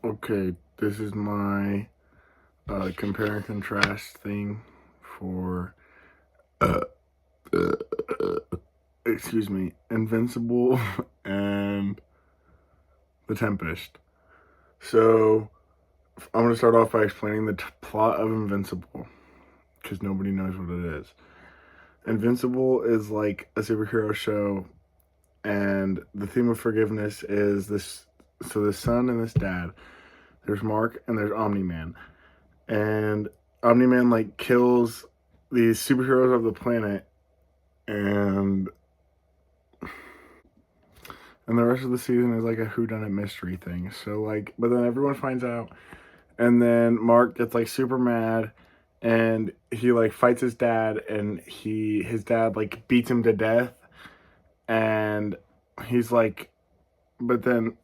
Okay, this is my compare and contrast thing for uh, uh, excuse me, Invincible and the Tempest. So I'm gonna start off by explaining the plot of Invincible because nobody knows what it is. Invincible is like a superhero show, and the theme of forgiveness is this. So the son and this dad. There's Mark and there's Omni Man, and Omni Man like kills these superheroes of the planet, and the rest of the season is like a whodunit mystery thing. So like, but then everyone finds out, and then Mark gets like super mad, and he like fights his dad, and his dad like beats him to death, and he's like, but then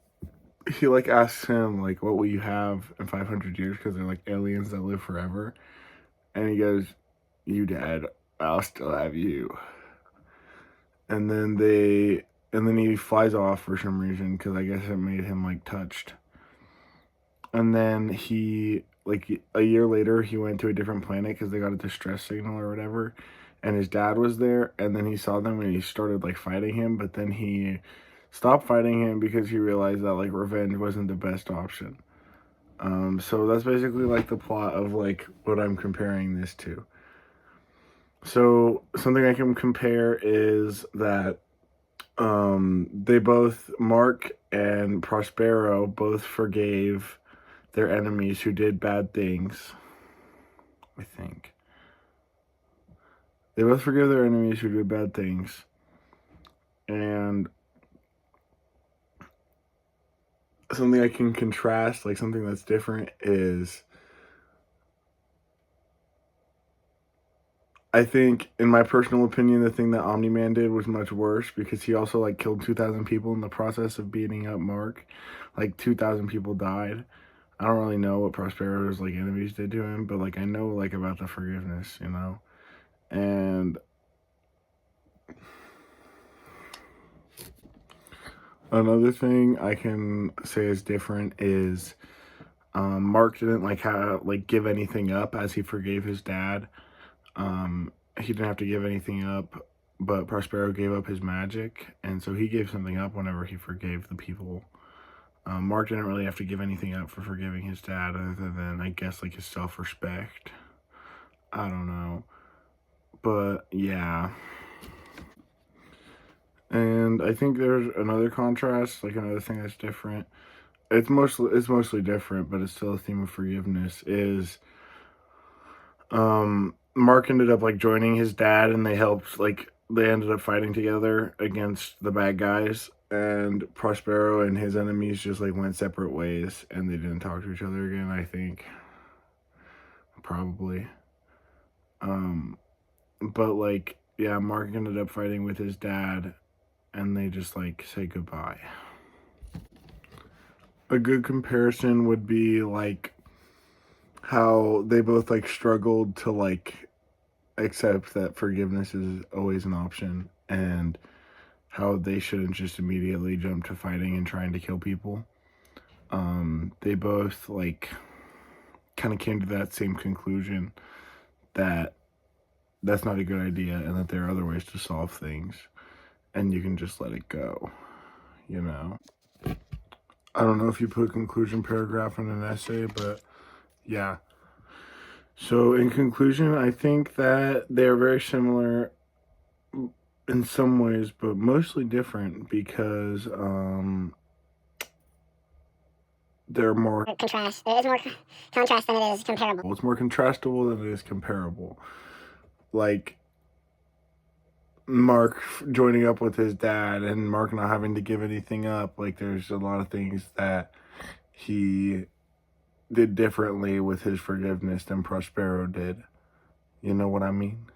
he like asks him like, what will you have in 500 years? Because they're like aliens that live forever, and he goes, you dad, I'll still have you. And then he flies off for some reason because I guess it made him like touched. And then he like a year later he went to a different planet because they got a distress signal or whatever, and his dad was there. And then he saw them and he started like fighting him, but then he stopped fighting him because he realized that like revenge wasn't the best option. So that's basically like the plot of like what I'm comparing this to. So something I can compare is that they both, Mark and Prospero, both forgave their enemies who did bad things. I think they both forgive their enemies who did bad things, and something I can contrast, like something that's different, is I think, in my personal opinion, the thing that Omni-Man did was much worse because he also like killed 2,000 people in the process of beating up Mark. Like 2,000 people died. I don't really know what Prospero's like enemies did to him, but like I know like about the forgiveness, you know. And another thing I can say is different is Mark didn't like give anything up as he forgave his dad. He didn't have to give anything up, but Prospero gave up his magic, and so he gave something up whenever he forgave the people. Mark didn't really have to give anything up for forgiving his dad, other than I guess like his self-respect. I don't know, but yeah. And I think there's another contrast, like another thing that's different. It's mostly different, but it's still a theme of forgiveness. Is Mark ended up like joining his dad, and they ended up fighting together against the bad guys, and Prospero and his enemies just like went separate ways, and they didn't talk to each other again. I think probably. But like yeah, Mark ended up fighting with his dad, and they just like say goodbye. A good comparison would be like how they both like struggled to like accept that forgiveness is always an option, and how they shouldn't just immediately jump to fighting and trying to kill people. They both like kind of came to that same conclusion that that's not a good idea and that there are other ways to solve things, and you can just let it go, you know. I don't know if you put conclusion paragraph in an essay, but yeah. So in conclusion, I think that they're very similar in some ways, but mostly different because they're more Contrast. There is more contrast than it is comparable. well, it's more contrastable than it is comparable. Like Mark joining up with his dad and Mark not having to give anything up. Like there's a lot of things that he did differently with his forgiveness than Prospero did. You know what I mean?